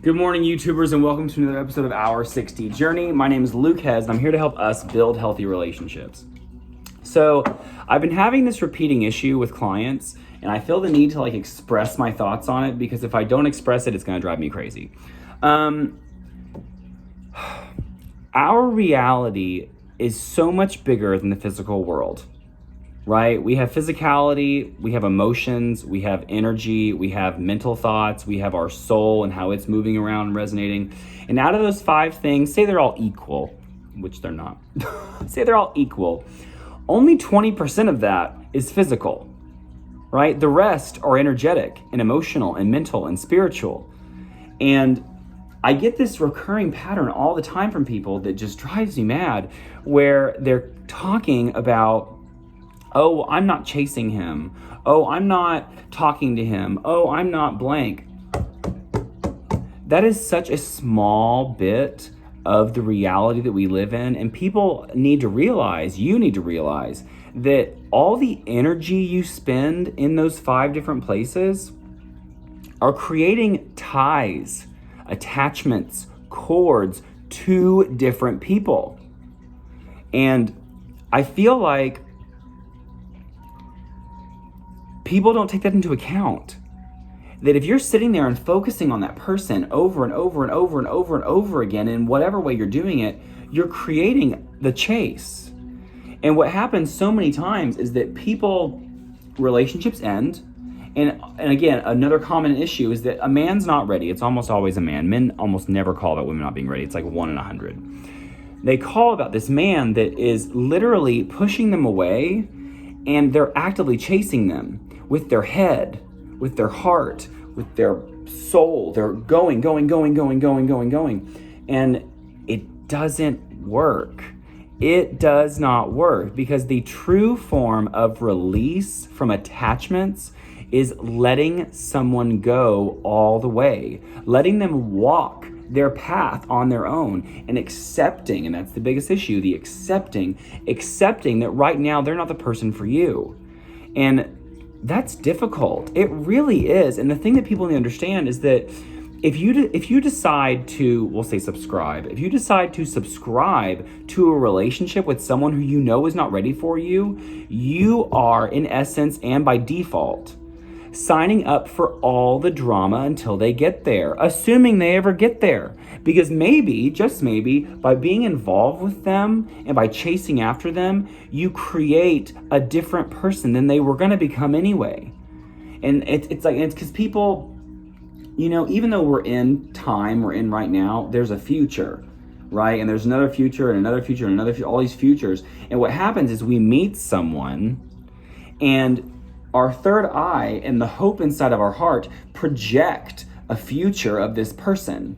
Good morning, YouTubers, and welcome to another episode of Our 60 Journey. My name is Luke Hez, and I'm here to help us build healthy relationships. So, I've been having this repeating issue with clients, and I feel the need to express my thoughts on it because if I don't express it, it's going to drive me crazy. Our reality is so much bigger than the physical world. Right? We have physicality, we have emotions, we have energy, we have mental thoughts, we have our soul and how it's moving around and resonating. And out of those 5 things, say they're all equal, which they're not. Say they're all equal. Only 20% of that is physical, right? The rest are energetic and emotional and mental and spiritual. And I get this recurring pattern all the time from people that just drives me mad, where they're talking about, oh, I'm not chasing him. Oh, I'm not talking to him. Oh, I'm not blank. That is such a small bit of the reality that we live in. And people need to realize, you need to realize, that all the energy you spend in those 5 different places are creating ties, attachments, cords to different people. And I feel like people don't take that into account. That if you're sitting there and focusing on that person over and over and over and over and over again, in whatever way you're doing it, you're creating the chase. And what happens so many times is that relationships end. And again, another common issue is that a man's not ready. It's almost always a man. Men almost never call about women not being ready. It's like 1 in 100. They call about this man that is literally pushing them away, and they're actively chasing them with their head, with their heart, with their soul. They're going. And it doesn't work. It does not work, because the true form of release from attachments is letting someone go all the way, letting them walk their path on their own, and accepting, and that's the biggest issue, the accepting that right now they're not the person for you. And that's difficult. It really is. And the thing that people need to understand is that if you decide to, we'll say subscribe, if you decide to subscribe to a relationship with someone who you know is not ready for you, you are in essence and by default signing up for all the drama until they get there, assuming they ever get there. Because maybe, just maybe, by being involved with them and by chasing after them, you create a different person than they were going to become anyway. And it's because people, even though we're in time, we're in right now, there's a future, right? And there's another future and another future and another future, all these futures. And what happens is we meet someone, and our third eye and the hope inside of our heart project a future of this person.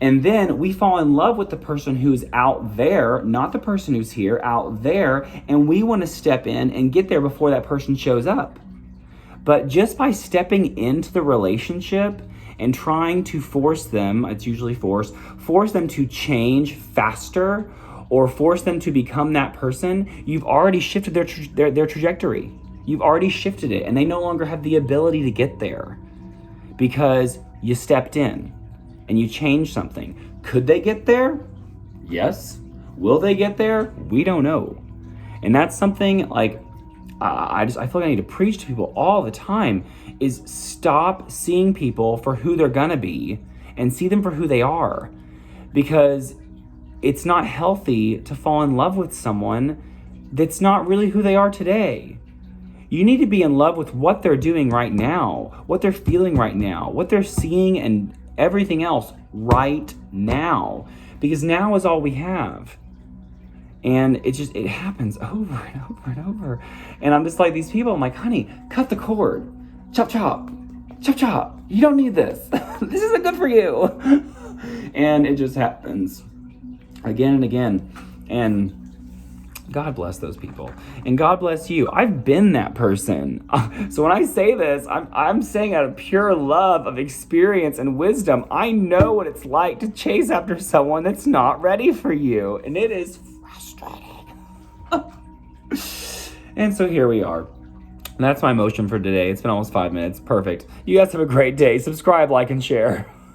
And then we fall in love with the person who's out there, not the person who's here, out there, and we want to step in and get there before that person shows up. But just by stepping into the relationship and trying to force them, it's usually force them to change faster or force them to become that person, you've already shifted their trajectory. You've already shifted it, and they no longer have the ability to get there because you stepped in and you changed something. Could they get there? Yes. Will they get there? We don't know. And that's something I feel like I need to preach to people all the time, is stop seeing people for who they're gonna be and see them for who they are. Because it's not healthy to fall in love with someone that's not really who they are today. You need to be in love with what they're doing right now, what they're feeling right now, what they're seeing, and everything else right now. Because now is all we have. And it happens over and over and over. And I'm just like, these people, I'm like, honey, cut the cord. Chop, chop. Chop, chop. You don't need this. This isn't good for you. And it just happens again and again. And God bless those people. And God bless you. I've been that person. So when I say this, I'm saying out of pure love of experience and wisdom. I know what it's like to chase after someone that's not ready for you. And it is frustrating. And so here we are. That's my motion for today. It's been almost 5 minutes. Perfect. You guys have a great day. Subscribe, like, and share.